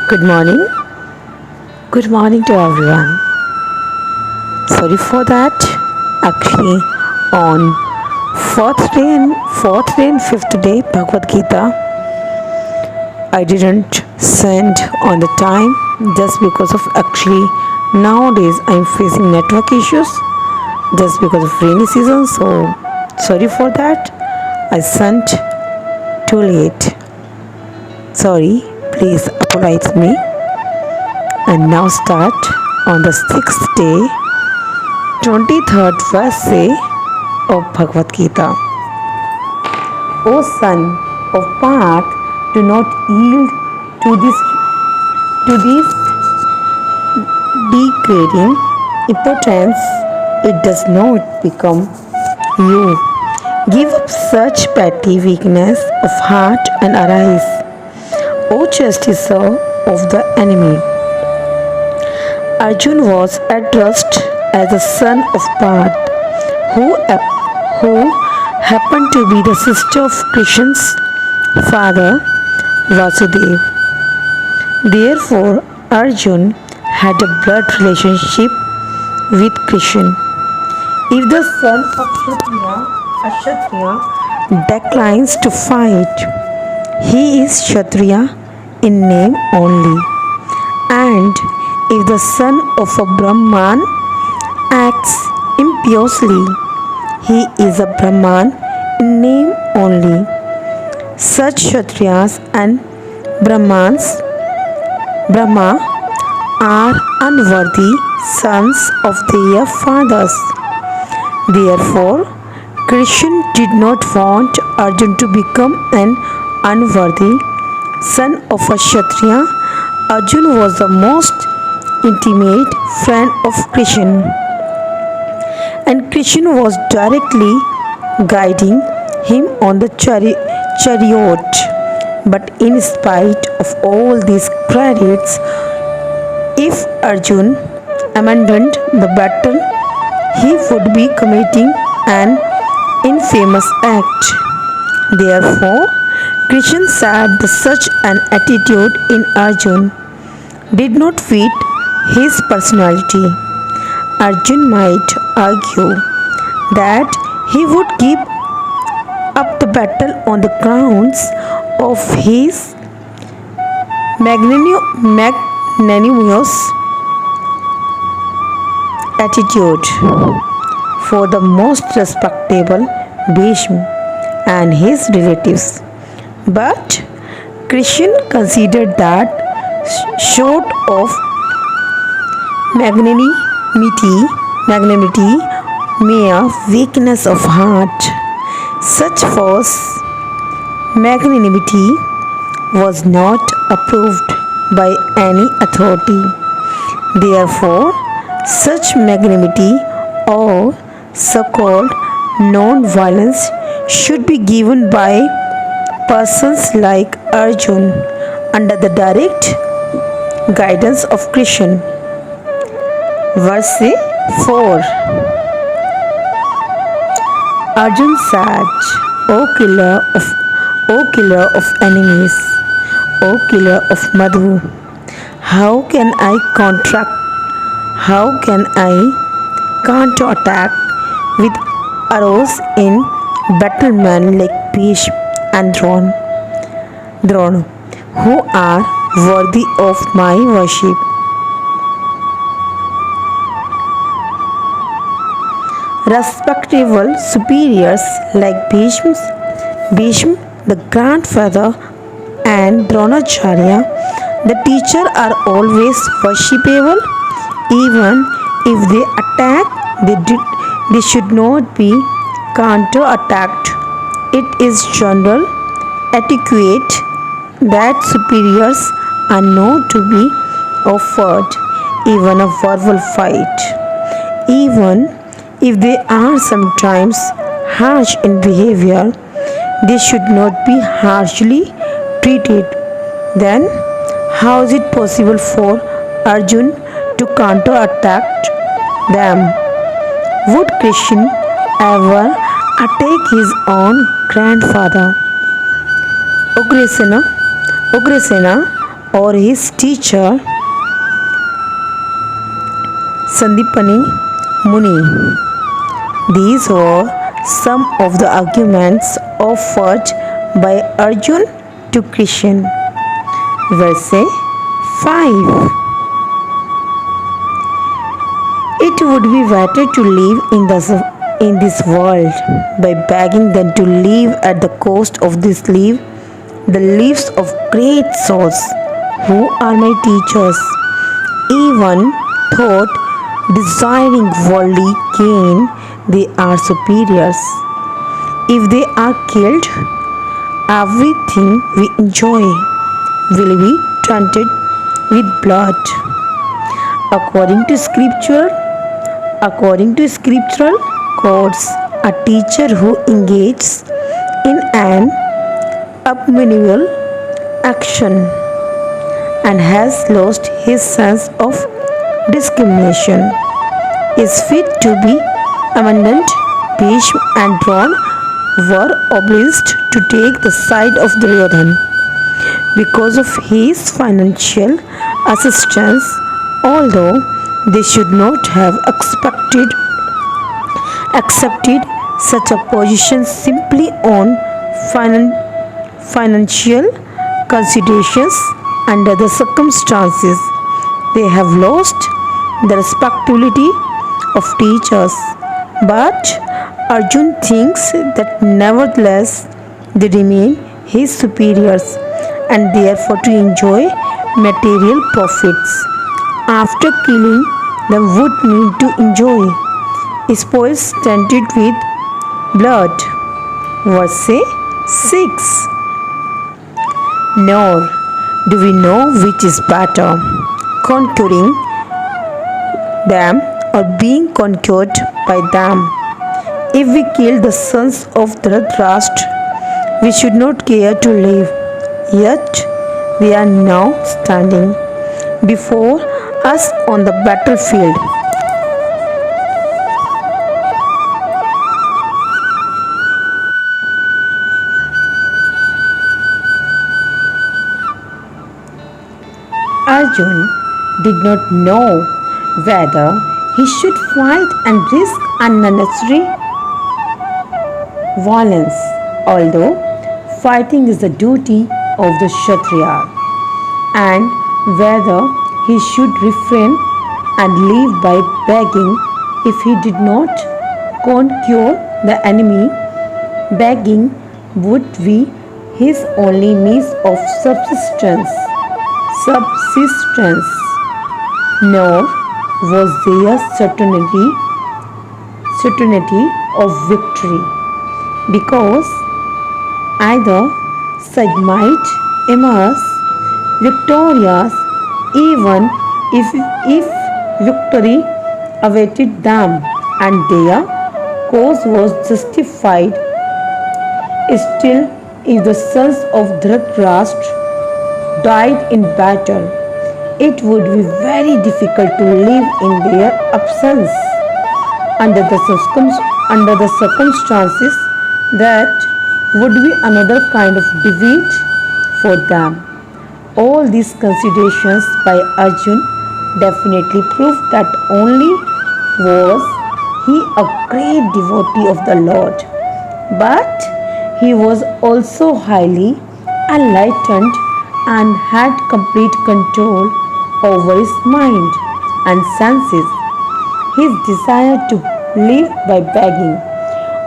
Good morning. Good morning to everyone. Sorry for that. Actually, on fourth day and fifth day Bhagavad Gita, I didn't send on the time just because of actually nowadays I'm facing network issues just because of rainy season. So sorry for that. I sent too late. Sorry. Please apologize me. And now start on the sixth day, 23rd verse of Bhagavad Gita. O son of Parth, do not yield to this degrading impotence. It does not become you. Give up such petty weakness of heart and arise, O justicer of the enemy. Arjun was addressed as the son of Parth, who happened to be the sister of Krishn's father, Vasudev. Therefore, Arjun had a blood relationship with Krishna. If the son of Kshatriya declines to fight, he is Kshatriya in name only. And if the son of a Brahman acts impiously, he is a Brahman in name only. Such Kshatriyas and Brahma are unworthy sons of their fathers. Therefore, Krishna did not want Arjun to become an unworthy son of a Kshatriya. Arjun was the most intimate friend of Krishna, and Krishna was directly guiding him on the chariot. But in spite of all these credits, if Arjun abandoned the battle, he would be committing an infamous act. Therefore, Krishna said that such an attitude in Arjun did not fit his personality. Arjun might argue that he would give up the battle on the grounds of his magnanimous attitude for the most respectable Bhishma and his relatives. But Krishna considered that short of magnanimity, mere weakness of heart. Such false magnanimity was not approved by any authority. Therefore, such magnanimity or so-called non-violence should be given by persons like Arjun under the direct guidance of Krishna. Verse 4. Arjun said, O killer of enemies, O killer of Madhu, how can I counterattack with arrows in battlemen like Bhishma and Drona, who are worthy of my worship? Respectable superiors like Bhishma, the grandfather, and Dronacharya, the teacher, are always worshipable. Even if they attack, they should not be counter-attacked. It is general etiquette that superiors are not to be offered even a verbal fight. Even if they are sometimes harsh in behavior, they should not be harshly treated. Then, how is it possible for Arjun to counterattack them? Would Krishna ever attack his own grandfather? Ugrasena or his teacher Sandipani Muni. These were some of the arguments offered by Arjun to Krishna. Verse 5. It would be better to live in this world by begging than to live at the cost of the lives of great souls who are my teachers. Even thought desiring worldly gain, they are superiors. If they are killed, everything we enjoy will be tainted with blood. According to scriptural codes, a teacher who engages in an abominable action and has lost his sense of discrimination is fit to be abandoned. Bhishma and Drona were obliged to take the side of Duryodhana because of his financial assistance, although they should not have accepted such a position simply on financial considerations. Under the circumstances, they have lost the respectability of teachers. But Arjun thinks that nevertheless they remain his superiors and therefore to enjoy material profits. After killing them would mean to enjoy spoils tainted with blood. Verse 6. Nor do we know which is better, conquering them or being conquered by them. If we kill the sons of Dhritarashtra, we should not care to live. Yet they are now standing before us on the battlefield. Arjun did not know whether he should fight and risk unnecessary violence, although fighting is the duty of the Kshatriya, and whether he should refrain and live by begging if he did not conquer the enemy. Begging would be his only means of subsistence, nor was there certainty of victory, because either side might emerge victorious even if victory awaited them and their cause was justified. Still, if the sons of Dhritarashtra died in battle, it would be very difficult to live in their absence. Under the circumstances, that would be another kind of defeat for them. All these considerations by Arjun definitely prove that only was he a great devotee of the Lord, but he was also highly enlightened and had complete control over his mind and senses. His desire to live by begging,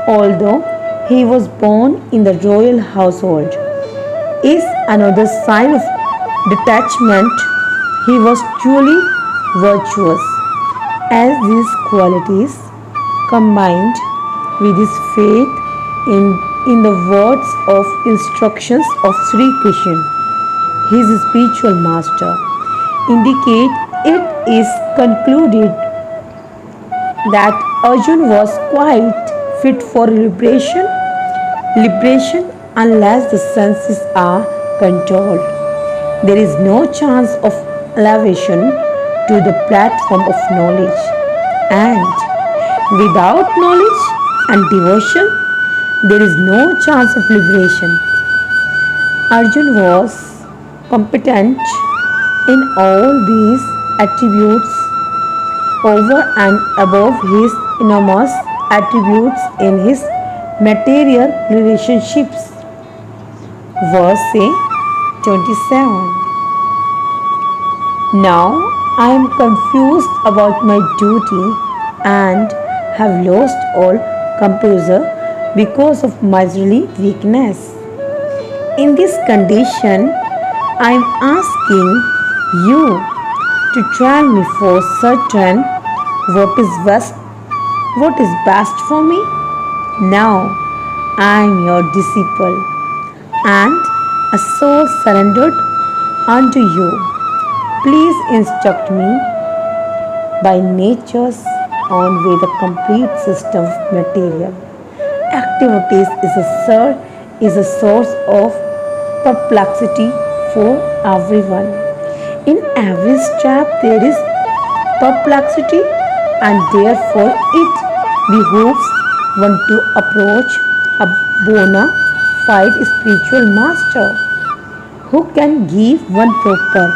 although he was born in the royal household, is another sign of detachment. He was truly virtuous, as these qualities combined with his faith in the words of instructions of Sri Krishna, his spiritual master, indicate. It is concluded that Arjun was quite fit for liberation unless the senses are controlled. There is no chance of elevation to the platform of knowledge, and without knowledge and devotion, there is no chance of liberation. Arjun was competent In all these attributes, over and above his enormous attributes in his material relationships. Verse 27. Now I am confused about my duty and have lost all composure because of miserly weakness. In this condition, I am asking you to tell me for certain what is best for me. Now I am your disciple and a soul surrendered unto you. Please instruct me by nature's own way the complete system of material activities is a source of perplexity for everyone. In every step there is perplexity, and therefore it behooves one to approach a bona fide spiritual master who can give one proper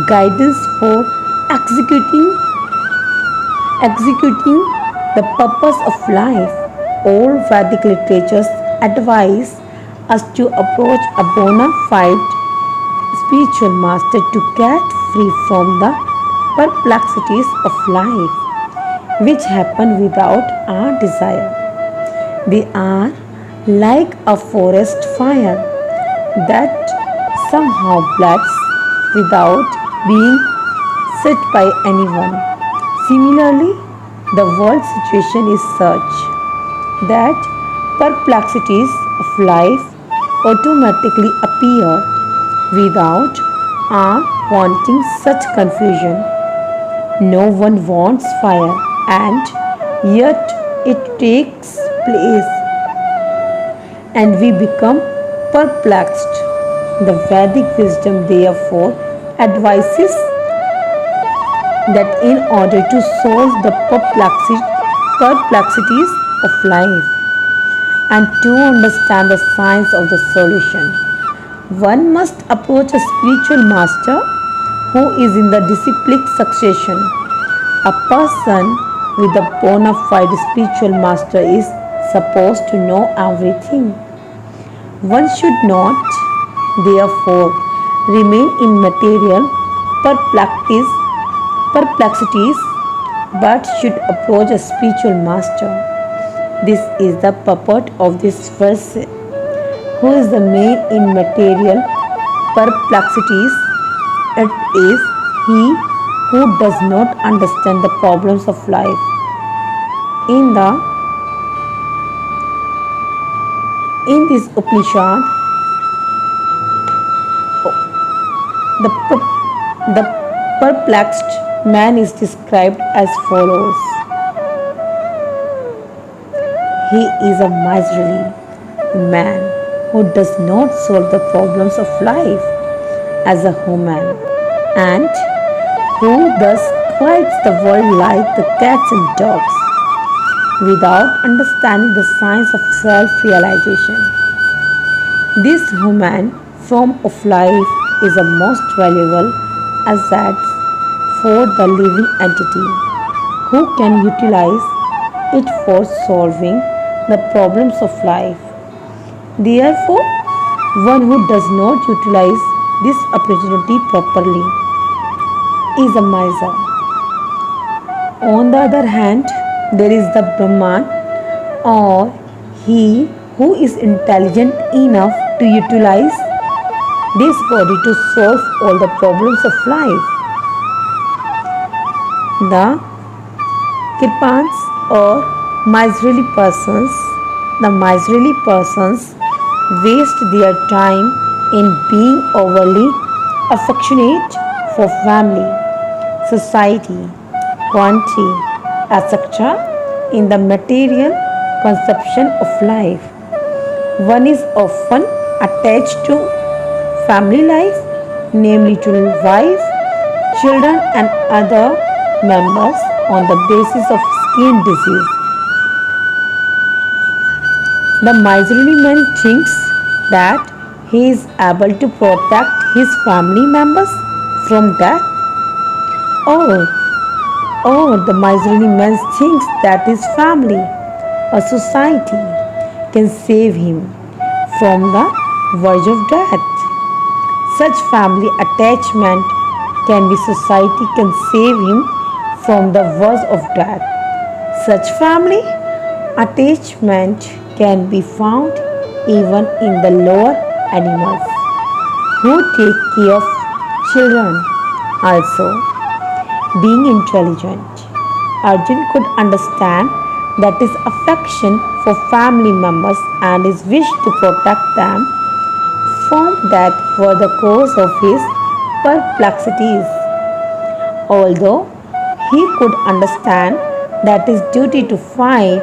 guidance for executing the purpose of life. All Vedic literatures advise us to approach a bona fide spiritual master to get free from the perplexities of life which happen without our desire. They are like a forest fire that somehow bloods without being set by anyone. Similarly, the world situation is such that perplexities of life automatically appear without our wanting such confusion. No one wants fire, and yet it takes place and we become perplexed. The Vedic wisdom therefore advises that in order to solve the perplexities of life and to understand the science of the solution, one must approach a spiritual master who is in the disciplic succession. A person with a bona fide spiritual master is supposed to know everything. One should not, therefore, remain in material perplexities, but should approach a spiritual master. This is the purport of this verse. Who is the man in material perplexities? It is he who does not understand the problems of life. In this Upanishad, the perplexed man is described as follows. He is a miserly man who does not solve the problems of life as a human, and who thus quiets the world like the cats and dogs without understanding the science of self-realization. This human form of life is a most valuable asset for the living entity who can utilize it for solving the problems of life. Therefore, one who does not utilize this opportunity properly is a miser. On the other hand, there is the Brahman, or he who is intelligent enough to utilize this body to solve all the problems of life. The Kirpans, or miserly persons waste their time in being overly affectionate for family, society, country, etc. in the material conception of life. One is often attached to family life, namely to wife, children and other members on the basis of skin disease. The miserly man thinks that he is able to protect his family members from death? Or the miserly man thinks that his family, a society, can save him from the verge of death. Such family attachment can be society can save him from the verge of death. Such family attachment can be found even in the lower animals who take care of children. Also, being intelligent, Arjun could understand that his affection for family members and his wish to protect them from death were the cause of his perplexities. Although he could understand that his duty to fight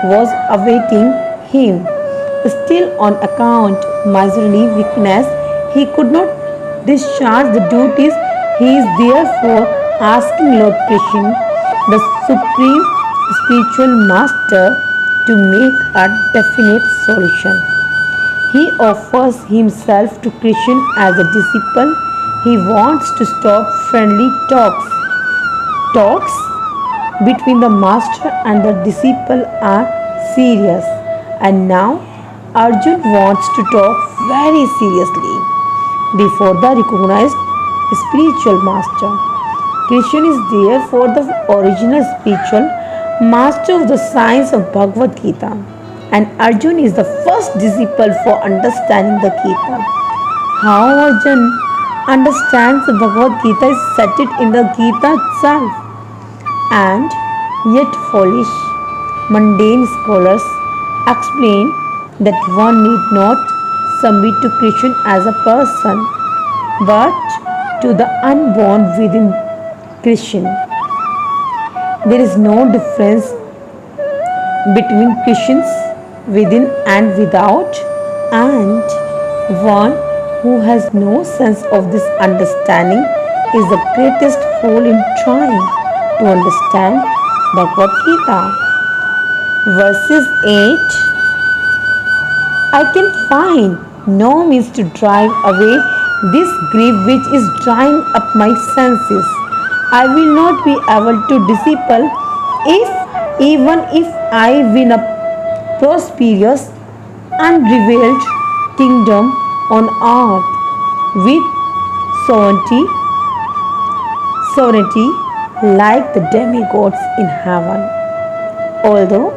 was awaiting him, still on account of miserly weakness, he could not discharge the duties. He is therefore asking Lord Krishna, the supreme spiritual master, to make a definite solution. He offers himself to Krishna as a disciple. He wants to stop friendly talks between the master and the disciple are serious, and now Arjun wants to talk very seriously before the recognized spiritual master. Krishna is therefore the original spiritual master of the science of Bhagavad Gita, and Arjun is the first disciple for understanding the Gita. How Arjun understands the Bhagavad Gita is stated in the Gita itself, and yet foolish, mundane scholars explain that one need not submit to Krishna as a person, but to the unborn within Krishna. There is no difference between Krishnas within and without, and one who has no sense of this understanding is the greatest fool in trying to understand Bhagavad Gita. Verses 8, I can find no means to drive away this grief which is drying up my senses. I will not be able to disciple if even if I win a prosperous, unrevealed kingdom on earth with sovereignty like the demigods in heaven. Although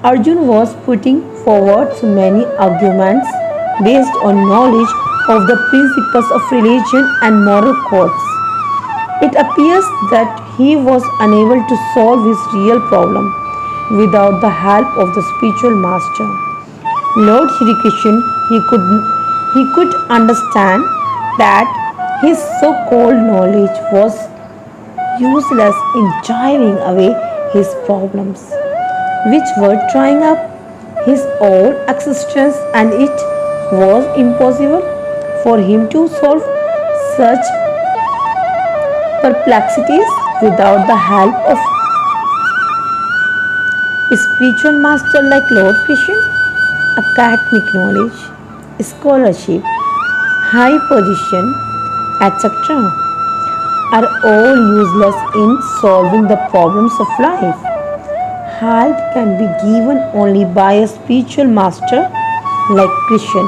Arjun was putting forward so many arguments based on knowledge of the principles of religion and moral codes, it appears that he was unable to solve his real problem without the help of the spiritual master. Lord Shri Krishna, he could understand that his so-called knowledge was useless in driving away his problems, which were trying up his own existence, and it was impossible for him to solve such perplexities without the help of a spiritual master like Lord Krishna. Academic knowledge, scholarship, high position, etc. are all useless in solving the problems of life. Help can be given only by a spiritual master like Krishna.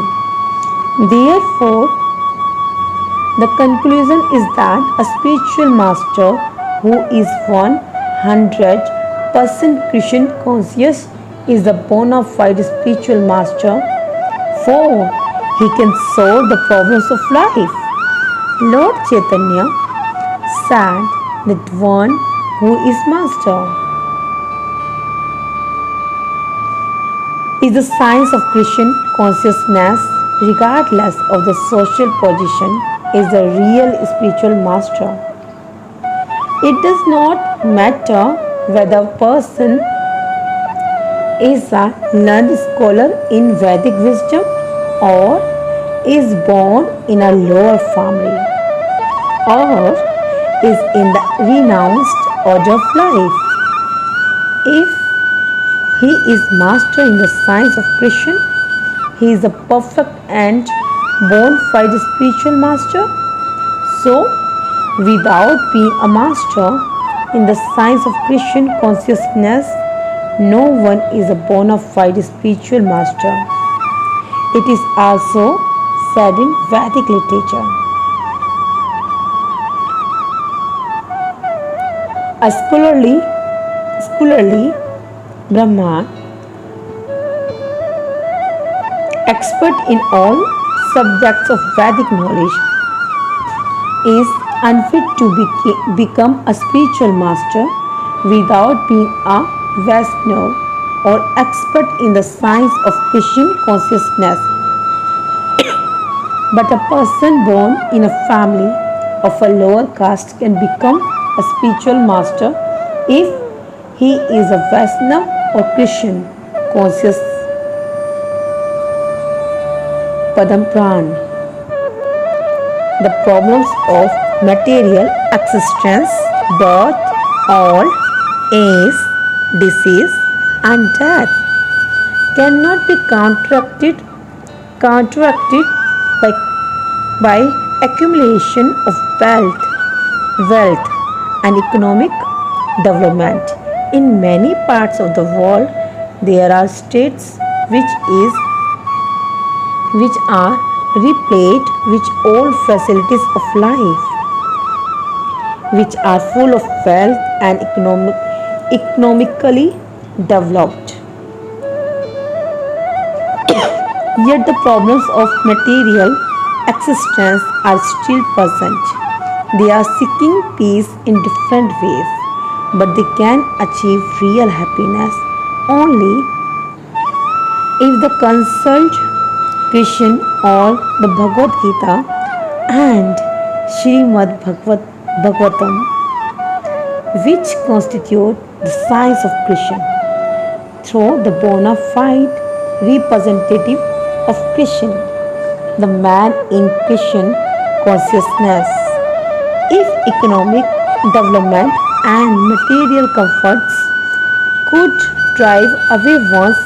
Therefore, the conclusion is that a spiritual master who is 100% Krishna conscious is the bona fide spiritual master, for he can solve the problems of life. Lord Chaitanya said that one who is master is the science of Krishna consciousness, regardless of the social position, is the real spiritual master. It does not matter whether a person is a learned scholar in Vedic wisdom or is born in a lower family or is in the renounced order of life. If he is master in the science of Krishna, he is a perfect and bona fide spiritual master. So, Without being a master in the science of Christian consciousness, no one is a bona fide spiritual master. It is also said in Vedic literature. A scholarly Brahman, expert in all subjects of Vedic knowledge, is unfit to become a spiritual master without being a Vaishnava or expert in the science of Christian consciousness. But a person born in a family of a lower caste can become a spiritual master if he is a Vaishnava or Christian conscious. Padam Pran. The problems of material existence, birth, old age, disease, and death cannot be counteracted by accumulation of wealth and economic development. In many parts of the world, there are states which are replete with all facilities of life, which are full of wealth and economically developed. Yet the problems of material existence are still present. They are seeking peace in different ways, but they can achieve real happiness only if they consult Krishna or the Bhagavad Gita and Srimad Bhagavatam, which constitute the science of Krishna, through the bona fide representative of Krishna, the man in Krishna consciousness. If economic development and material comforts could drive away one's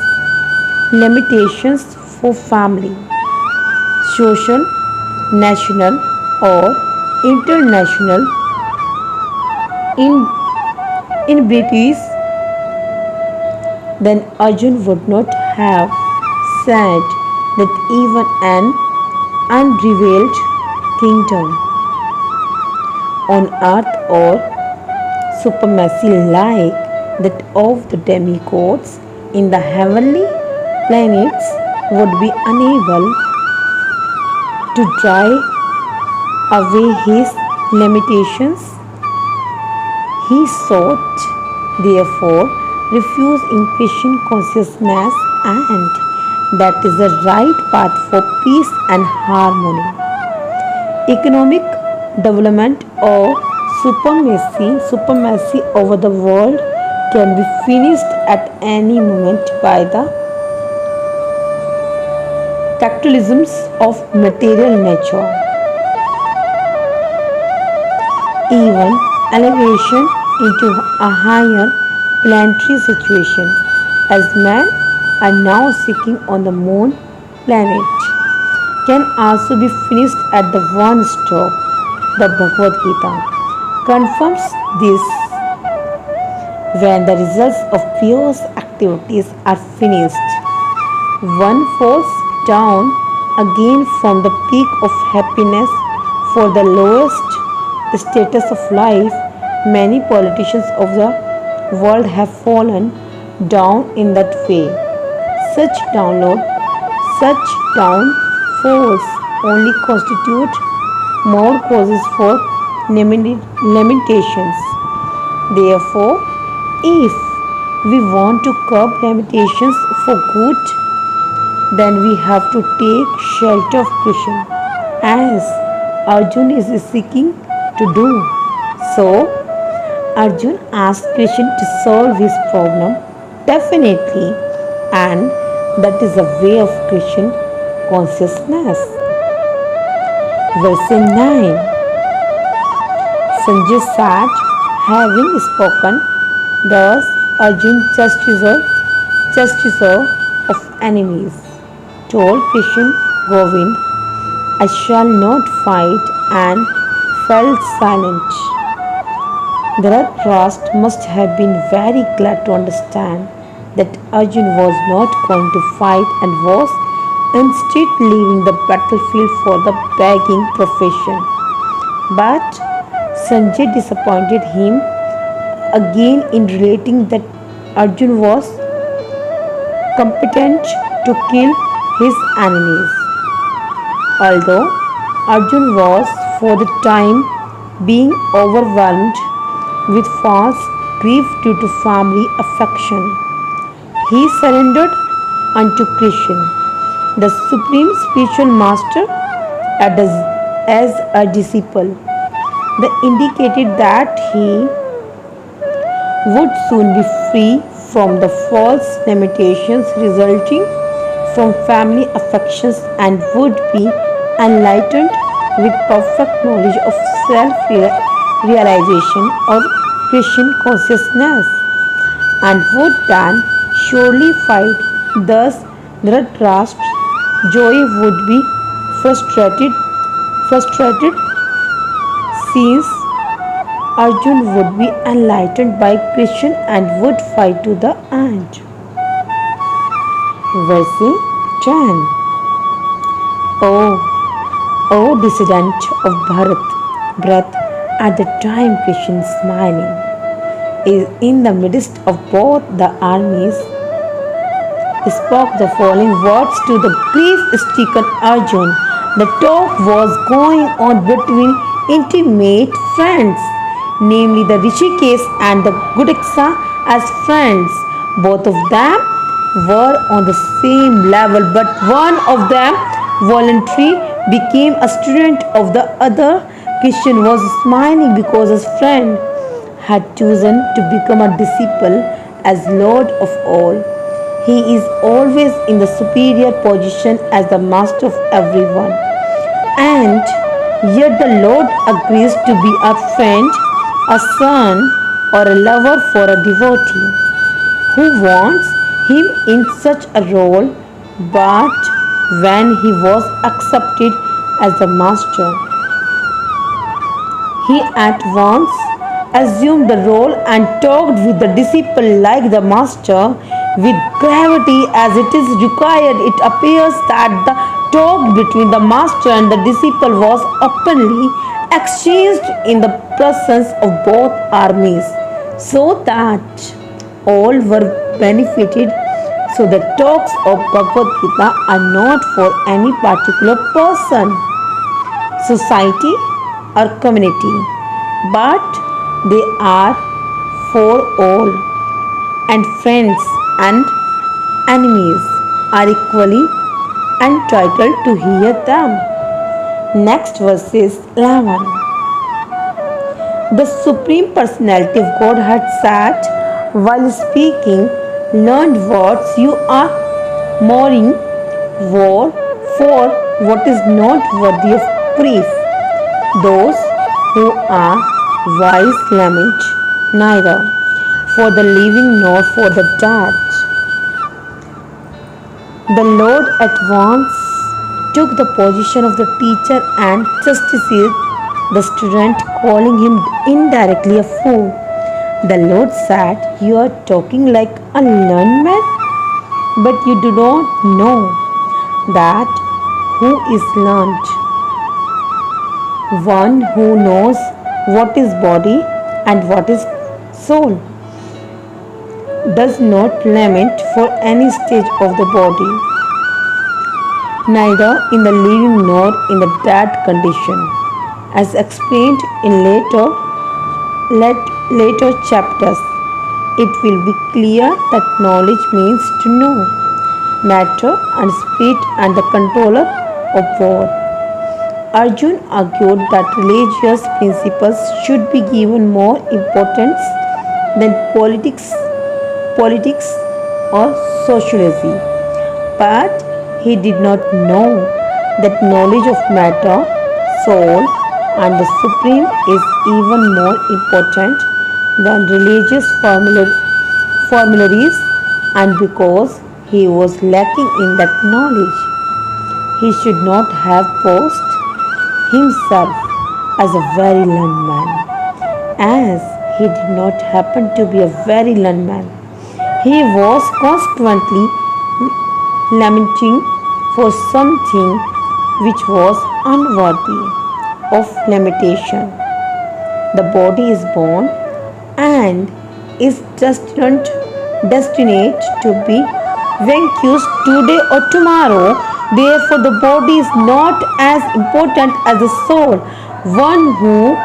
limitations for family, social, national, or international inabilities, then Arjun would not have said that even an unrevealed kingdom on earth or supremacy like that of the demigods in the heavenly planets would be unable to drive away his limitations. He sought, therefore, refuge in Christian consciousness, and that is the right path for peace and harmony. Economic development or supremacy over the world can be finished at any moment by the cataclysms of material nature. Even elevation into a higher planetary situation, as men are now seeking on the moon planet, can also be finished at the one stop. The Bhagavad Gita confirms this. When the results of pious activities are finished, one falls down again from the peak of happiness for the lowest status of life. Many politicians of the world have fallen down in that way. Such downfalls only constitute more causes for limitations. Therefore, if we want to curb limitations for good, then we have to take shelter of Krishna, as Arjun is seeking to do. So, Arjun asked Krishna to solve his problem definitely, and that is the way of Krishna consciousness. Verse 9. Sanjay said, having spoken thus, Arjun justicer of enemies told Krishna, Govind, I shall not fight and fell silent. Dhritarashtra must have been very glad to understand that Arjun was not going to fight and was instead leaving the battlefield for the begging profession. But Sanjay disappointed him again in relating that Arjun was competent to kill his enemies. Although Arjun was for the time being overwhelmed with false grief due to family affection, he surrendered unto Krishna, the supreme spiritual master, as a disciple. They indicated that he would soon be free from the false limitations resulting from family affections and would be enlightened with perfect knowledge of self realization or Christian consciousness and would then surely fight. Thus, Dhritarashtra's joy would be frustrated since Arjun would be enlightened by Krishna and would fight to the end. Verse 10. O descendant of Bharat, at the time Krishna smiling is in the midst of both the armies, spoke the following words to the grief-stricken Arjun. The talk was going on between intimate friends, namely the Rishikesh and the Gudiksa as friends. Both of them were on the same level, but one of them voluntarily became a student of the other. Christian was smiling because his friend had chosen to become a disciple as Lord of all. He is always in the superior position as the master of everyone. And yet the Lord agrees to be a friend, a son, or a lover for a devotee who wants him in such a role, but when he was accepted as the master, he at once assumed the role and talked with the disciple like the master with gravity as it is required. It appears that the talk between the master and the disciple was openly exchanged in the presence of both armies, so that all were benefited. So the talks of Bhagavad Gita are not for any particular person, society, or community, but they are for all, and friends and enemies are equally entitled to hear them. Next verse is 11. The Supreme Personality of Godhead said while speaking, learned words you are mourning for what is not worthy of grief. Those who are wise lament neither for the living nor for the dead. The Lord at once took the position of the teacher and justified the student, calling him indirectly a fool. The Lord said, "You are talking like a learned man, but you do not know that who is learned. One who knows what is body and what is soul does not lament for any stage of the body, neither in the living nor in the dead condition." As explained in later chapters, it will be clear that knowledge means to know matter and spirit and the controller of both. Arjun argued that religious principles should be given more importance than politics or sociology. But he did not know that knowledge of matter, soul, and the supreme is even more important than religious formularies, and because he was lacking in that knowledge, he should not have posed himself as a very learned man. As he did not happen to be a very learned man, he was consequently lamenting for something which was unworthy of lamentation. The body is born and is destined to be vanquished today or tomorrow. Therefore, the body is not as important as the soul. One who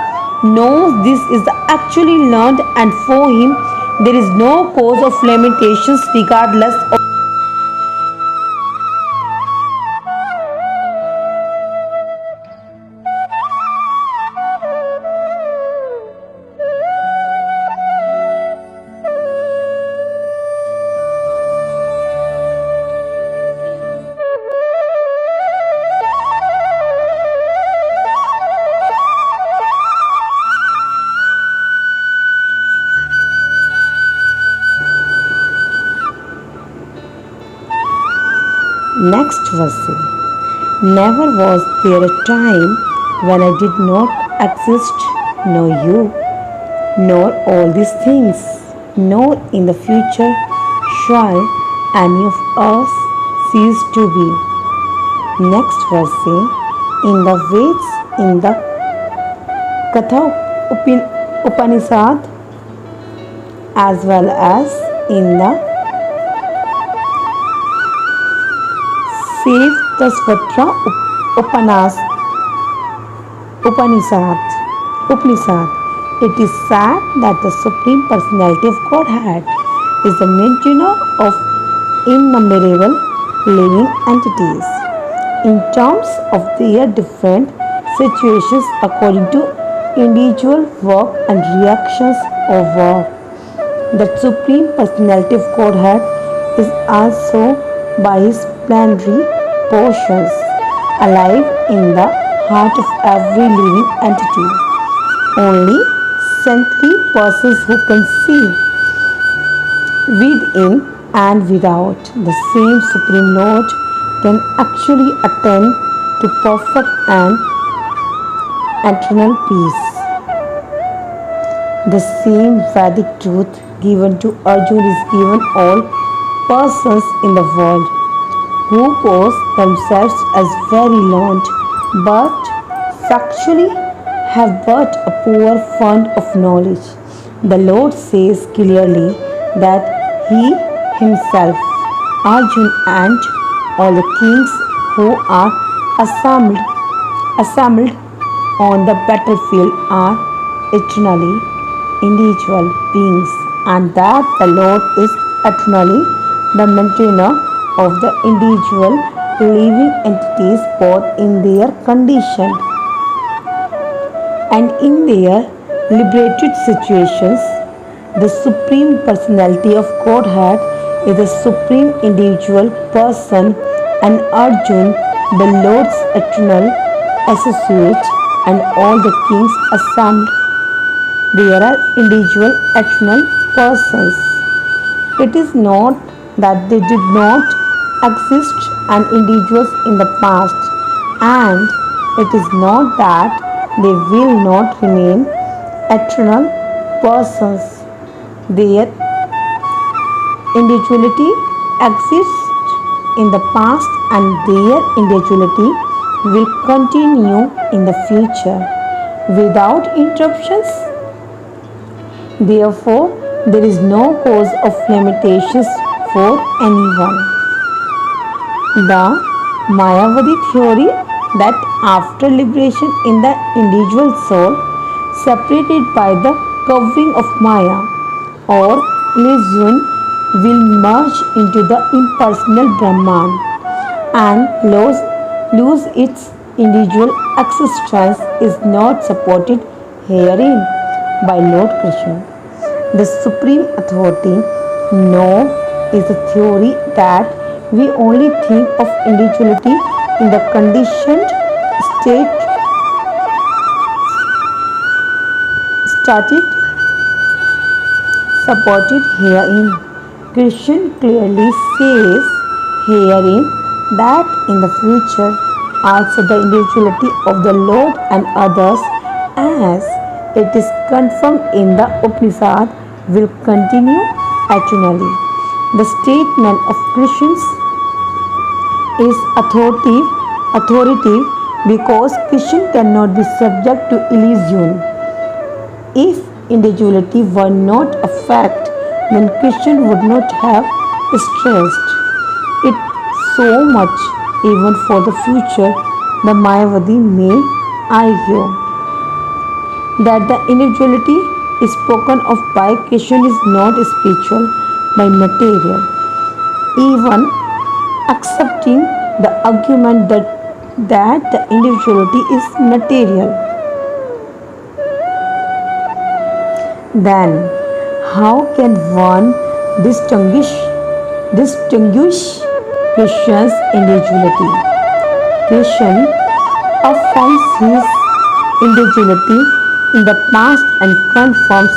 knows this is actually learned, and for him there is no cause of lamentations regardless of. Next verse. Never was there a time when I did not exist, nor you, nor all these things, nor in the future shall any of us cease to be. Next verse. In the Veds, in the Katha Upanishad, as well as in the Shvetashvatra Upanishad. It is said that the Supreme Personality of Godhead is the maintainer of innumerable living entities in terms of their different situations according to individual work and reactions of work. The Supreme Personality of Godhead is also by his plenary portions alive in the heart of every living entity. Only saintly persons who can see within and without the same Supreme Lord can actually attain to perfect and eternal peace. The same Vedic truth given to Arjuna is given all persons in the world who pose themselves as very learned but factually have but a poor fund of knowledge. The Lord says clearly that He Himself, Arjuna, and all the kings who are assembled on the battlefield are eternally individual beings, and that the Lord is eternally the maintainer of the individual living entities both in their condition and in their liberated situations. The Supreme Personality of Godhead is the Supreme Individual Person, and Arjuna, the Lord's eternal associate, and all the kings assembled. They are individual eternal persons. It is not that they did not exist as individuals in the past, and it is not that they will not remain eternal persons. Their individuality exists in the past, and their individuality will continue in the future without interruptions. Therefore, there is no cause of limitations for anyone. The Mayavadi theory that after liberation in the individual soul, separated by the covering of Maya or illusion, will merge into the impersonal Brahman and lose its individual existence is not supported herein by Lord Krishna. The supreme authority, no, is the theory that we only think of individuality in the conditioned state started supported herein. Krishna clearly says herein that in the future also the individuality of the Lord and others as it is confirmed in the Upanishad, will continue eternally. The statement of Christians is authoritative because Christian cannot be subject to illusion. If individuality were not a fact, then Christian would not have stressed it so much. Even for the future, the Mayavadi may argue that the individuality is spoken of by Christian is not spiritual by material. Even accepting the argument that the individuality is material, then how can one distinguish Christian's individuality? Christian affirms his individuality in the past and confirms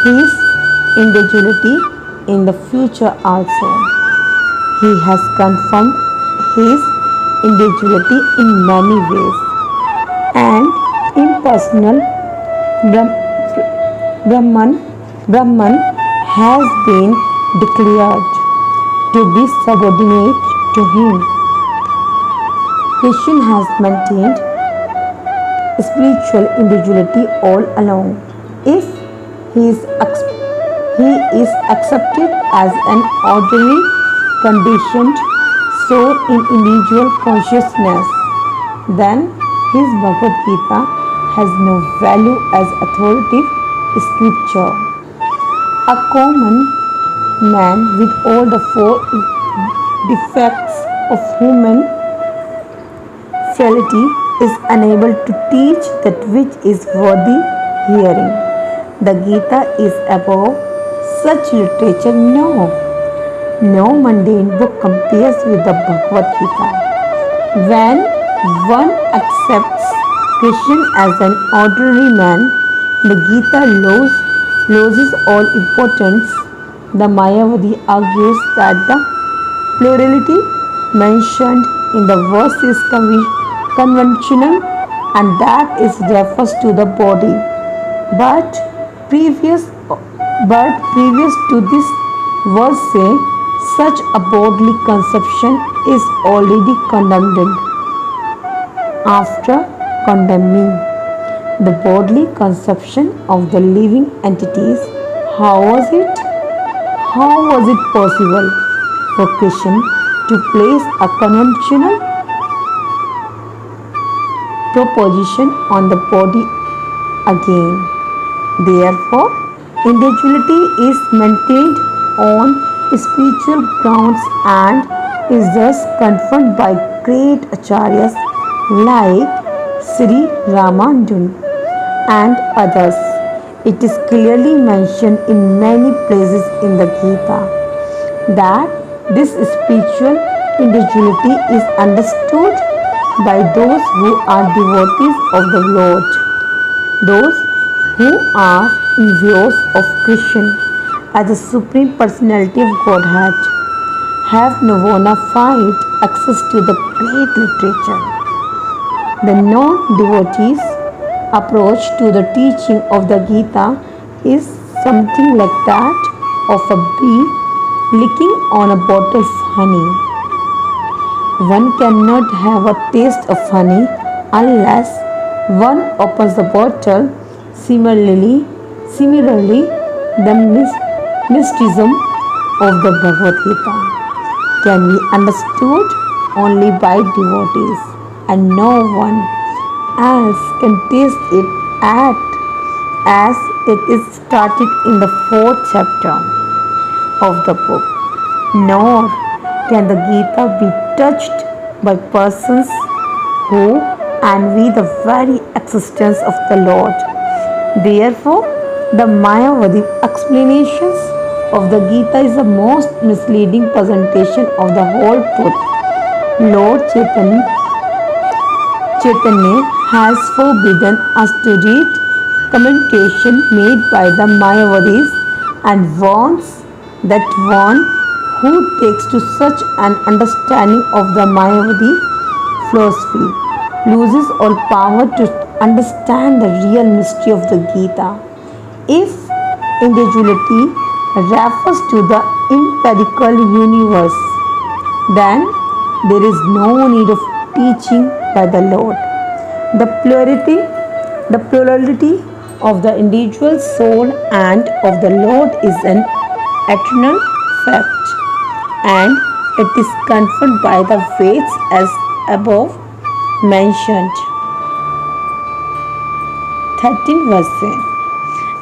his individuality in the future also. He has confirmed his individuality in many ways. And impersonal Brahman has been declared to be subordinate to him. Christian has maintained spiritual individuality all along. If he is accepted as an ordinary conditioned soul in individual consciousness, then his Bhagavad Gita has no value as authoritative scripture. A common man with all the four defects of human frailty is unable to teach that which is worthy hearing. The Gita is above such literature. No mundane book compares with the Bhagavad Gita. When one accepts Krishna as an ordinary man, the Gita loses all importance. The Mayavadi argues that the plurality mentioned in the verse is conventional and that is refers to the body. But previous to this verse say such a bodily conception is already condemned. After condemning the bodily conception of the living entities, how was it possible for Krishna to place a conventional proposition on the body again? Therefore, individuality is maintained on spiritual grounds and is thus confirmed by great acharyas like Sri Ramanujan and others. It is clearly mentioned in many places in the Gita that this spiritual individuality is understood by those who are devotees of the Lord. Those who are envious of Krishna as the Supreme Personality of Godhead have no bona fide access to the great literature. The non-devotees' approach to the teaching of the Gita is something like that of a bee licking on a bottle of honey. One cannot have a taste of honey unless one opens the bottle. Similarly, the mysticism of the Bhagavad Gita can be understood only by devotees, and no one else can taste it as it is started in the 4th chapter of the book. Nor can the Gita be touched by persons who envy the very existence of the Lord. Therefore, the Mayavadi explanations of the Gita is the most misleading presentation of the whole truth. Lord Chaitanya has forbidden us to read commentation made by the Mayavadis and warns that one who takes to such an understanding of the Mayavadi philosophy loses all power to understand the real mystery of the Gita. If individuality refers to the empirical universe, then there is no need of teaching by the Lord. The plurality of the individual soul and of the Lord is an eternal fact, and it is confirmed by the Veds as above mentioned. 13 verse.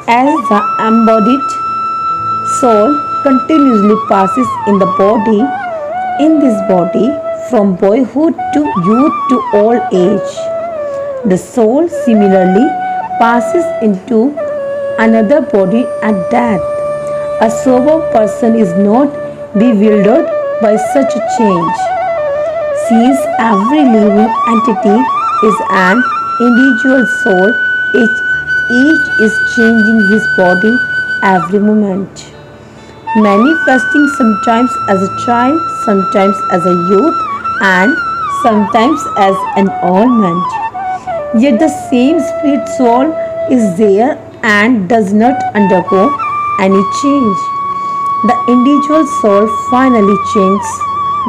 As the embodied soul continuously passes in this body from boyhood to youth to old age, the soul similarly passes into another body at death. A sober person is not bewildered by such a change, since every living entity is an individual soul, each is changing his body every moment, manifesting sometimes as a child, sometimes as a youth, and sometimes as an old man. Yet the same spirit soul is there and does not undergo any change. The individual soul finally changes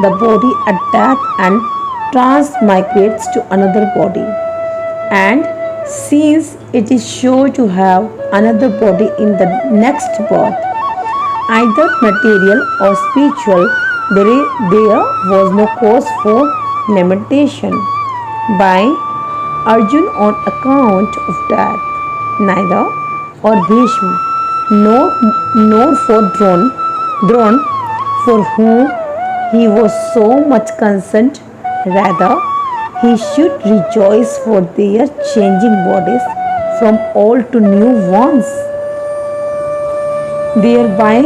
the body at death and transmigrates to another body. And since it is sure to have another body in the next birth, either material or spiritual, there was no cause for lamentation by Arjun on account of death, neither or Bhishma, nor for Drona, for whom he was so much concerned. Rather, he should rejoice for their changing bodies from old to new ones, thereby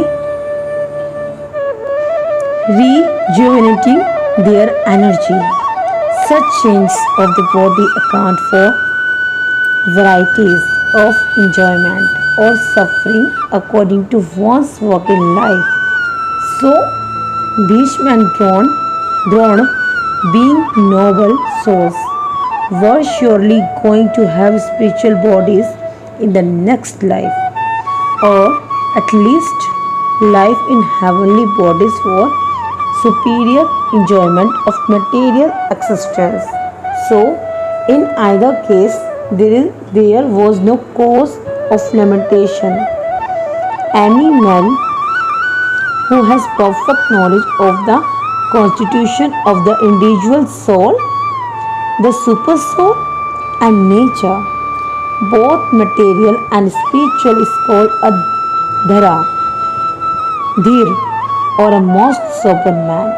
rejuvenating their energy. Such changes of the body account for varieties of enjoyment or suffering according to one's work in life. So, Bhishma and Drona, being noble souls, were surely going to have spiritual bodies in the next life, or at least life in heavenly bodies for superior enjoyment of material existence. So, in either case, there was no cause of lamentation. Any man who has perfect knowledge of the constitution of the individual soul, the super soul, and nature, both material and spiritual, is called a dhir, or a most sober man.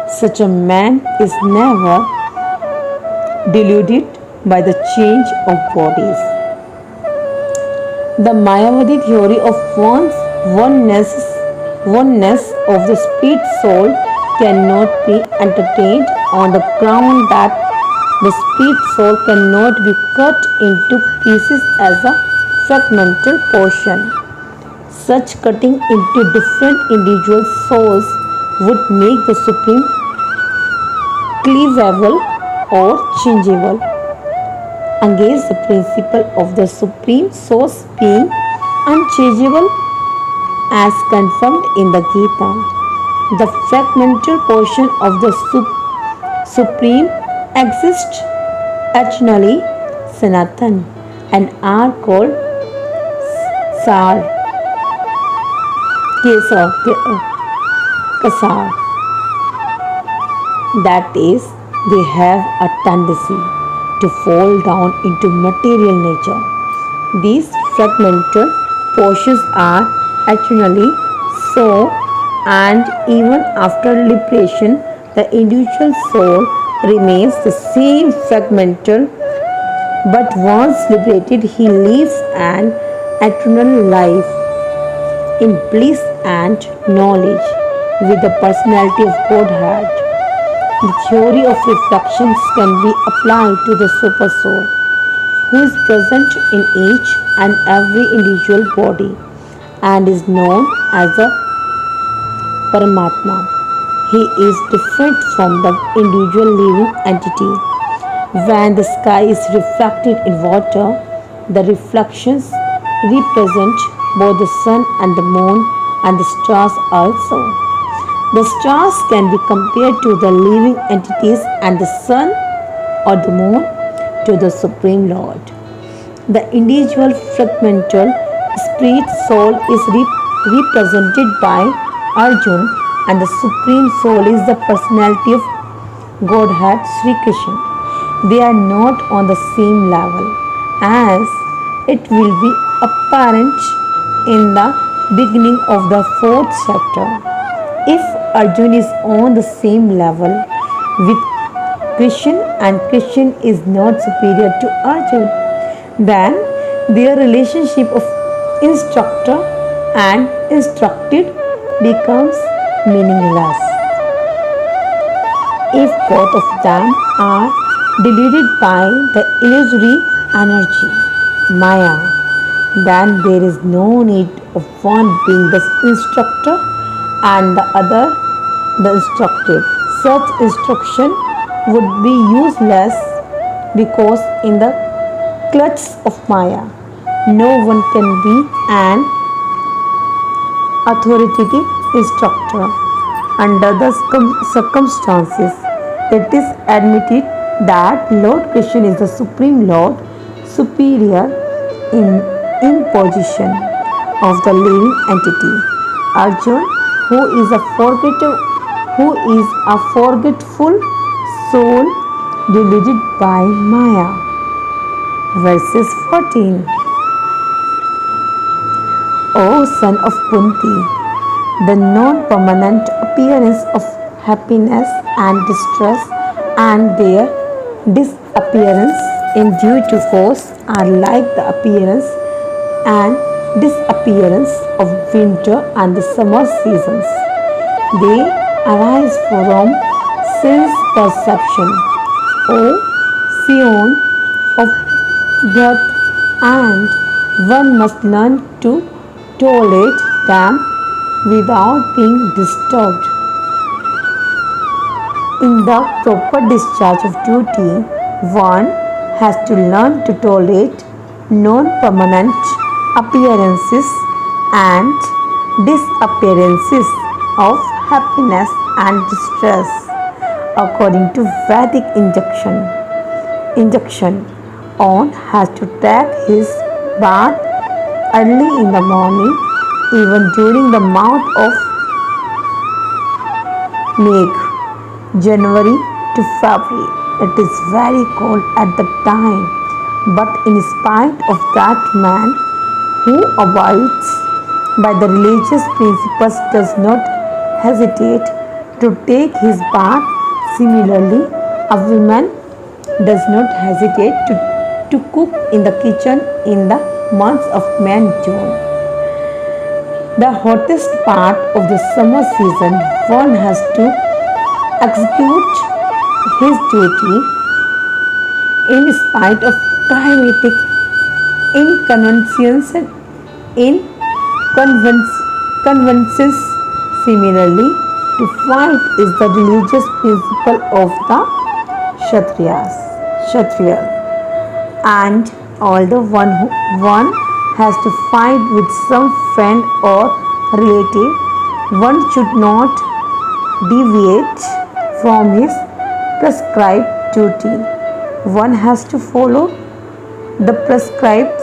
Such a man is never deluded by the change of bodies. The Mayavadi theory of oneness of the spirit soul cannot be entertained on the ground that the spirit soul cannot be cut into pieces as a fragmental portion. Such cutting into different individual souls would make the supreme cleavable or changeable, against the principle of the supreme source being unchangeable as confirmed in the Gita. The fragmental portion of the supreme exists eternally, Sanatan, and are called Sar, Kasar. That is, they have a tendency to fall down into material nature. These fragmental portions are eternally so, and even after liberation, the individual soul remains the same fragmental, but once liberated, he lives an eternal life in bliss and knowledge with the personality of Godhead. The theory of reflections can be applied to the super soul, who is present in each and every individual body and is known as a Paramatma. He is different from the individual living entity, When the sky is reflected in water, the reflections represent both the sun and the moon and the stars also. The stars can be compared to the living entities and the sun or the moon to the Supreme Lord. The individual fragmental spirit soul is represented by Arjun and the Supreme Soul is the personality of Godhead Sri Krishna. They are not on the same level as it will be apparent in the beginning of the fourth chapter. If Arjun is on the same level with Krishna and Krishna is not superior to Arjun, then their relationship of instructor and instructed becomes meaningless. If both of them are deluded by the illusory energy, Maya, then there is no need of one being the instructor and the other the instructed. Such instruction would be useless because in the clutches of Maya, no one can be an authoritative instructor. Under the circumstances, it is admitted that Lord Krishna is the Supreme Lord, superior in position of the living entity. Arjun, who is a forgetful soul deluded by Maya. Verses 14. O son of Kunti, the non-permanent appearance of happiness and distress and their disappearance in due to course are like the appearance and disappearance of winter and the summer seasons. They arise from sense perception, O Sion of birth, and one must learn to tolerate them without being disturbed. In the proper discharge of duty, one has to learn to tolerate non-permanent appearances and disappearances of happiness and distress. According to Vedic injunction, one has to take his bath early in the morning, even during the month of Megh, January to February. It is very cold at the time, but in spite of that, man who abides by the religious principles does not hesitate to take his bath. Similarly, a woman does not hesitate to cook in the kitchen in the months of May and June. The hottest part of the summer season, one has to execute his duty in spite of climatic inconveniences. Similarly, to fight is the religious principle of the Kshatriya, and although one has to fight with some friend or relative, one should not deviate from his prescribed duty. One has to follow the prescribed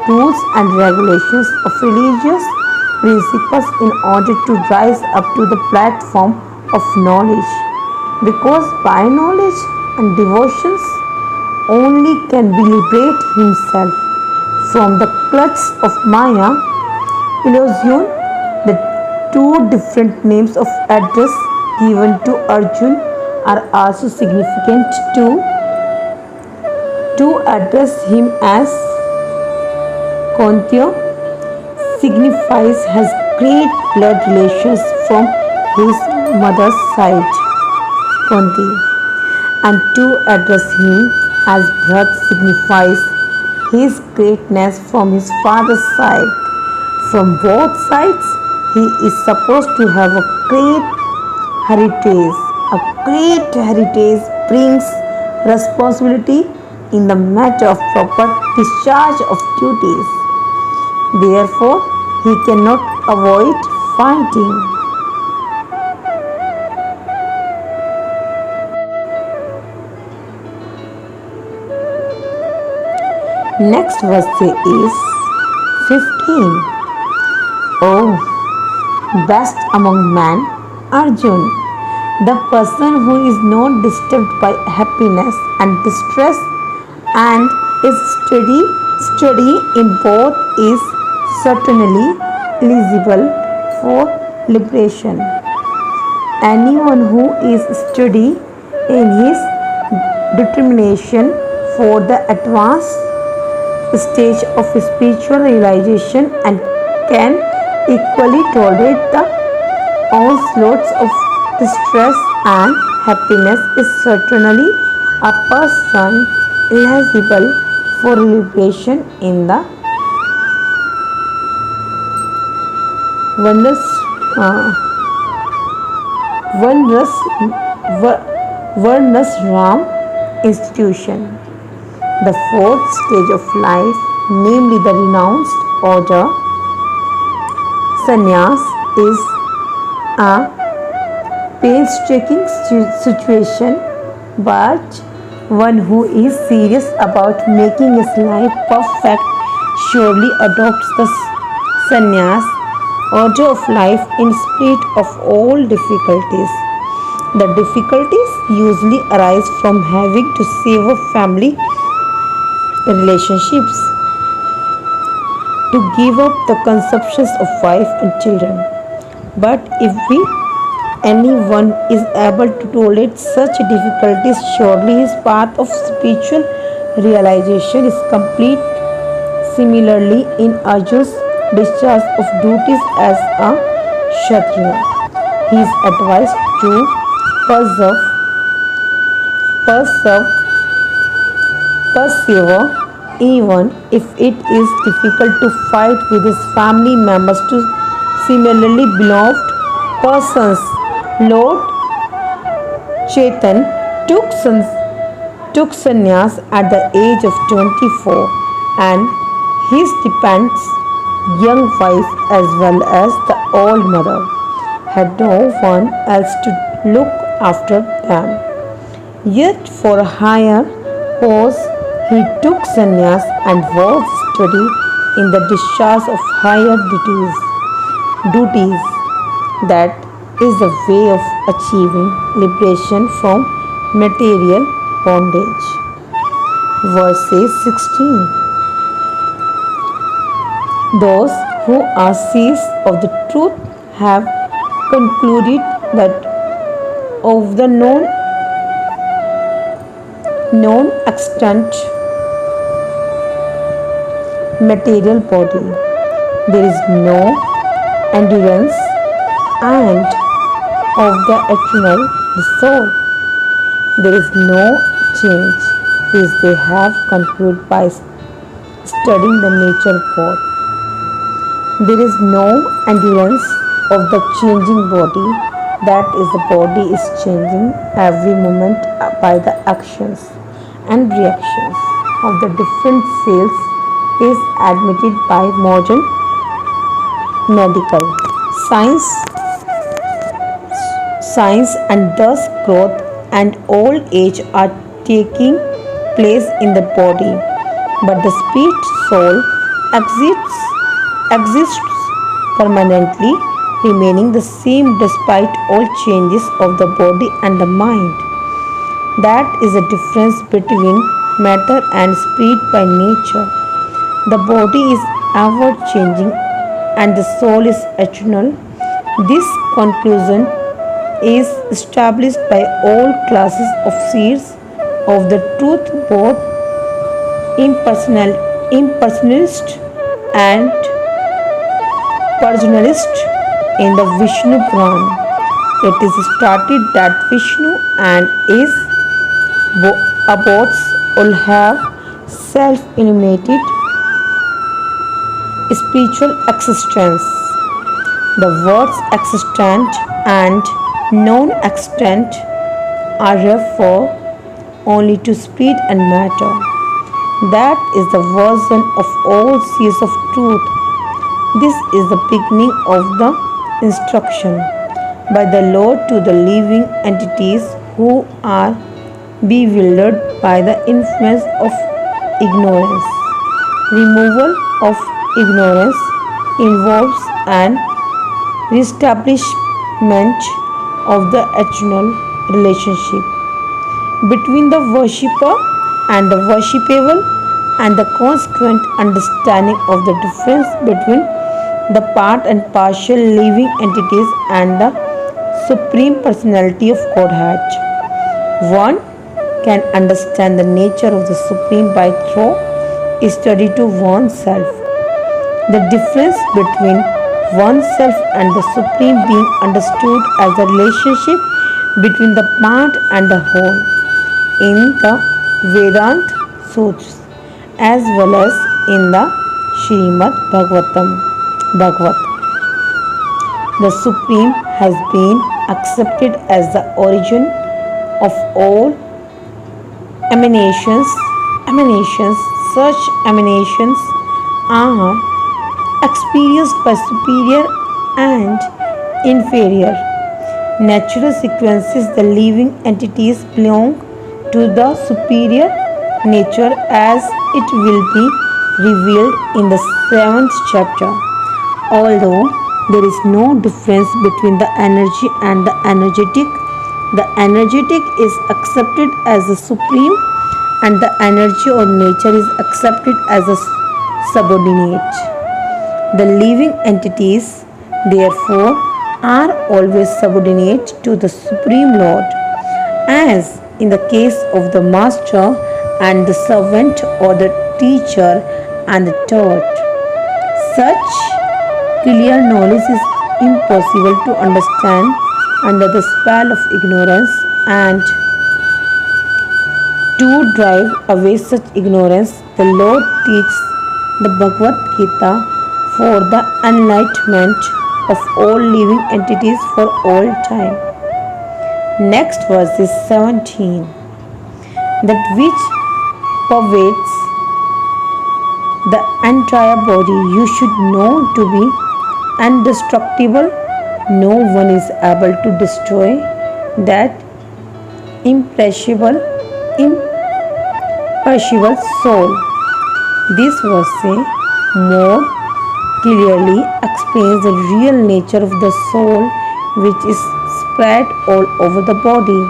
rules and regulations of religious principles in order to rise up to the platform of knowledge, because by knowledge and devotions only can be liberate himself from the clutches of Maya illusion. The two different names of address given to Arjun are also significant to address him as Kantya signifies has great blood relations from his mother's side, Kunti, and to address him as Bharat signifies his greatness from his father's side. From both sides, he is supposed to have a great heritage brings responsibility in the matter of proper discharge of duties. Therefore, he cannot avoid fighting. Next verse is 15. Oh, best among men, Arjun, the person who is not disturbed by happiness and distress and is steady in both is certainly eligible for liberation. Anyone who is steady in his determination for the advanced stage of spiritual realization and can equally tolerate the onslaughts of distress and happiness is certainly a person eligible for liberation in the wondrous, wondrous, Varnashram institution. The fourth stage of life, namely the renounced order, sannyas, is a painstaking situation, but one who is serious about making his life perfect surely adopts the sannyas order of life in spite of all difficulties. The difficulties usually arise from having to save a family relationships, to give up the conceptions of wife and children. But if anyone is able to tolerate such difficulties, surely his path of spiritual realization is complete. Similarly, in Arjun's discharge of duties as a Kshatriya, he is advised to persevere even if it is difficult to fight with his family members to similarly beloved persons. Lord Chaitan took sannyas at the age of 24 and his dependents, young wife as well as the old mother, had no one else to look after them. Yet for a higher cause he took sannyas and was steady in the discharge of higher duties. That is the way of achieving liberation from material bondage. Verses 16. Those who are seized of the truth have concluded that of the non-extant material body there is no endurance, and of the eternal the soul there is no change. This they have concluded by studying the nature of God. There is no endurance of the changing body, that is, the body is changing every moment by the actions and reactions of the different cells is admitted by modern medical science, and thus growth and old age are taking place in the body, but the spirit soul exists permanently, remaining the same despite all changes of the body and the mind. That is the difference between matter and spirit by nature. The body is ever changing and the soul is eternal. This conclusion is established by all classes of seers of the truth, both impersonalist and personalist in the Vishnu Puran. It is stated that Vishnu and his abodes all have self-illuminated spiritual existence. The words existent and non-existent are therefore only to spirit and matter. That is the version of all seeds of truth. This is the beginning of the instruction by the Lord to the living entities who are bewildered by the influence of ignorance. Removal of ignorance involves an reestablishment of the eternal relationship between the worshipper and the worshipable, and the consequent understanding of the difference between the part and partial living entities and the Supreme Personality of Godhead. One can understand the nature of the Supreme by through study to oneself. The difference between oneself and the Supreme being understood as the relationship between the part and the whole in the Vedanta Sutras as well as in the Srimad Bhagavad. The Supreme has been accepted as the origin of all emanations. Such emanations are experienced by superior and inferior natural sequences. The living entities belong to the superior nature as it will be revealed in the 7th chapter. Although there is no difference between the energy and the energetic is accepted as the supreme and the energy or nature is accepted as a subordinate. The living entities, therefore, are always subordinate to the Supreme Lord, as in the case of the master and the servant or the teacher and the taught. Such clear knowledge is impossible to understand under the spell of ignorance, and to drive away such ignorance, the Lord teaches the Bhagavad Gita for the enlightenment of all living entities for all time. Next verse is 17. That which pervades the entire body you should know to be indestructible. No one is able to destroy that imperishable soul. This verse more clearly explains the real nature of the soul, which is spread all over the body.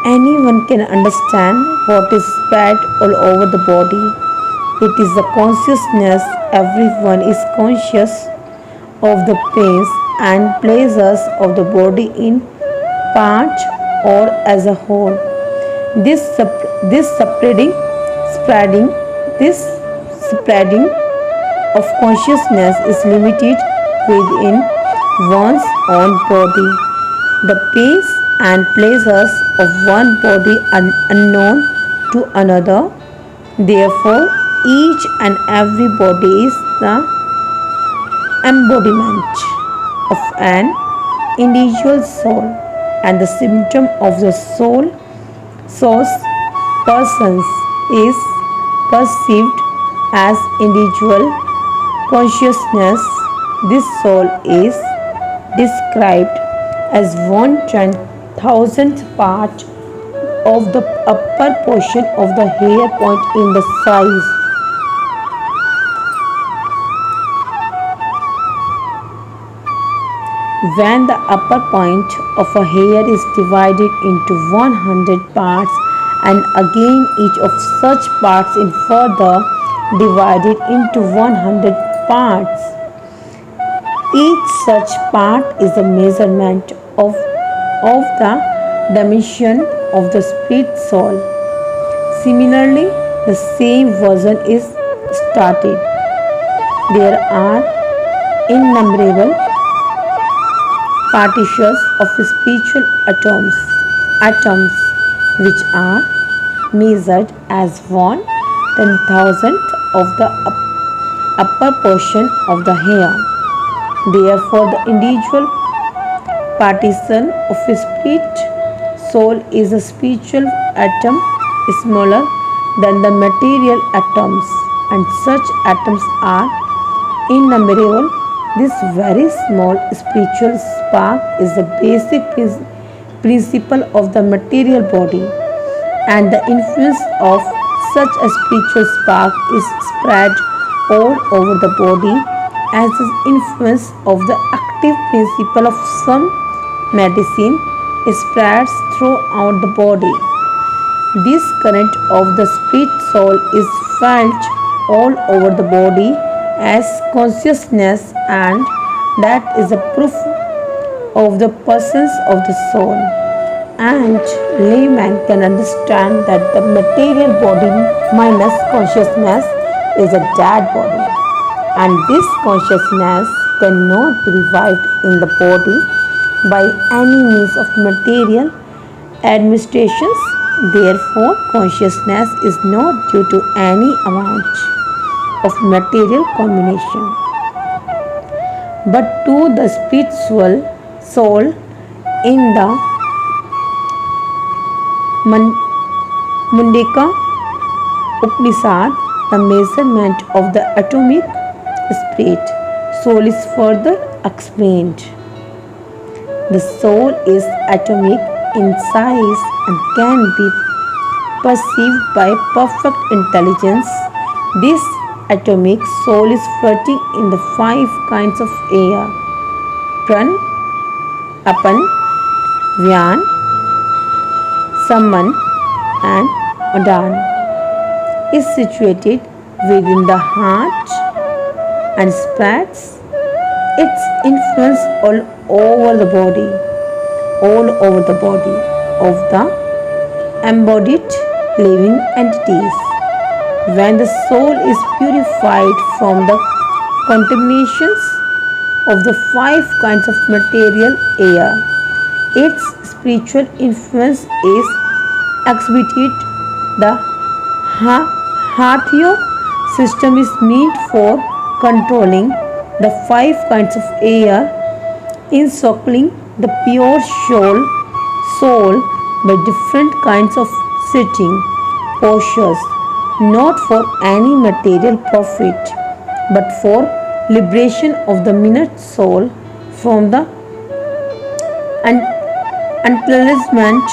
Anyone can understand what is spread all over the body. It is the consciousness. Everyone is conscious of the pains and pleasures of the body in part or as a whole. This spreading of consciousness is limited within one's own body. The pains and pleasures of one body are unknown to another. Therefore, each and every body is the embodiment of an individual soul, and the symptom of the soul's persons is perceived as individual consciousness. This soul is described as 1/10,000th part of the upper portion of the hair point in the size. When the upper point of a hair is divided into 100 parts, and again each of such parts is further divided into 100 parts, each such part is a measurement of the dimension of the spirit soul. Similarly, the same version is started. There are innumerable particles of spiritual atoms which are measured as 1/10,000th of the upper portion of the hair. Therefore, the individual partition of a spirit soul is a spiritual atom smaller than the material atoms, and such atoms are innumerable. This very small spiritual spark is the basic principle of the material body, and the influence of such a spiritual spark is spread all over the body as the influence of the active principle of some medicine spreads throughout the body. This current of the spirit soul is felt all over the body as consciousness, and that is a proof of the presence of the soul. And layman can understand that the material body minus consciousness is a dead body, and this consciousness cannot be revived in the body by any means of material administrations. Therefore, consciousness is not due to any amount of material combination, but to the spiritual soul in the Mundaka Upanishad. The measurement of the atomic spirit soul is further explained. The soul is atomic in size and can be perceived by perfect intelligence. This atomic soul is floating in the five kinds of air: Pran, Apan, Vyan, Saman, and Udan. Is situated within the heart and spreads its influence all over the body of the embodied living entities. When the soul is purified from the contaminations of the five kinds of material air, its spiritual influence is exhibited. The Hathiyo system is meant for controlling the five kinds of air, encircling the pure soul by different kinds of sitting postures, not for any material profit, but for liberation of the minute soul from the entanglement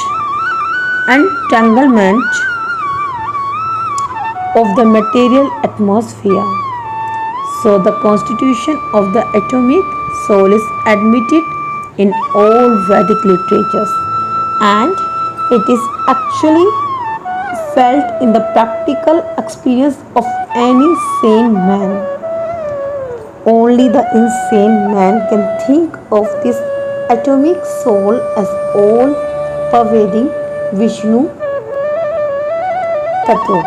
of the material atmosphere. So the constitution of the atomic soul is admitted in all Vedic literatures, and it is actually felt in the practical experience of any sane man. Only the insane man can think of this atomic soul as all pervading Vishnu Tattva.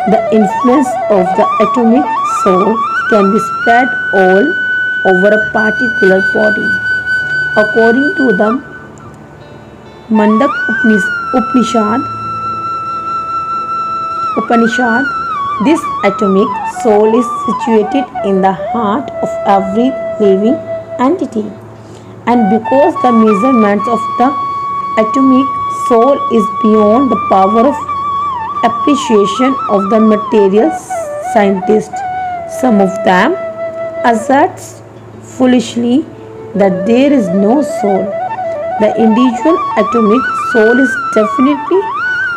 The influence of the atomic soul can be spread all over a particular body. According to the Mandak Upanishad, this atomic soul is situated in the heart of every living entity. And because the measurements of the atomic soul is beyond the power of appreciation of the material scientists, some of them assert foolishly that there is no soul. The individual atomic soul is definitely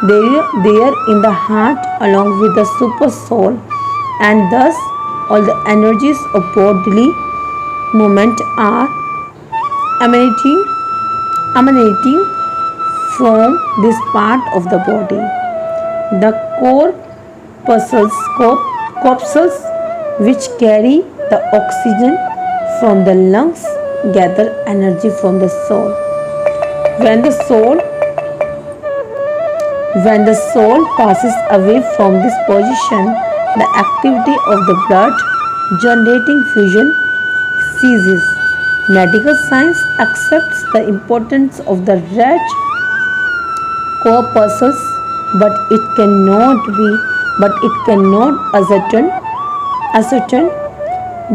there in the heart along with the super soul, and thus all the energies of bodily movement are emanating from this part of the body. The corpuscles which carry the oxygen from the lungs gather energy from the soul. When the soul passes away from this position, the activity of the blood generating fusion ceases. Medical science accepts the importance of the red corpuscles, but it cannot ascertain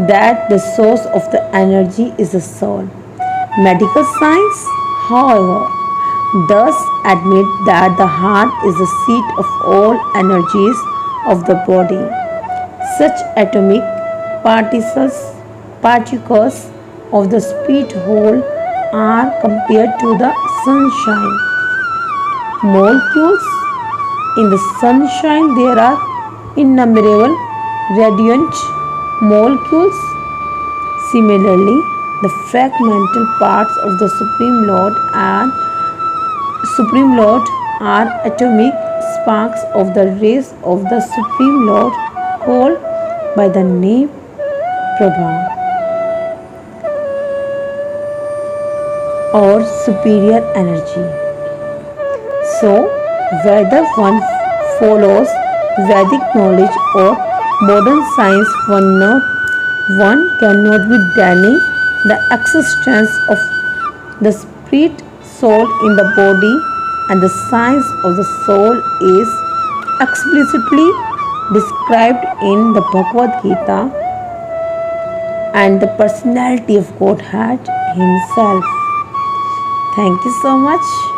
that the source of the energy is the soul. Medical science, however, thus admit that the heart is the seat of all energies of the body. Such atomic particles of the spirit whole are compared to the sunshine. Molecules in the sunshine there are innumerable radiant molecules. Similarly, the fragmental parts of the Supreme Lord are atomic sparks of the rays of the Supreme Lord called by the name Prabha or superior energy. So, whether one follows Vedic knowledge or modern science, one cannot be denying the existence of the spirit soul in the body, and the science of the soul is explicitly described in the Bhagavad Gita and the personality of Godhead Himself. Thank you so much.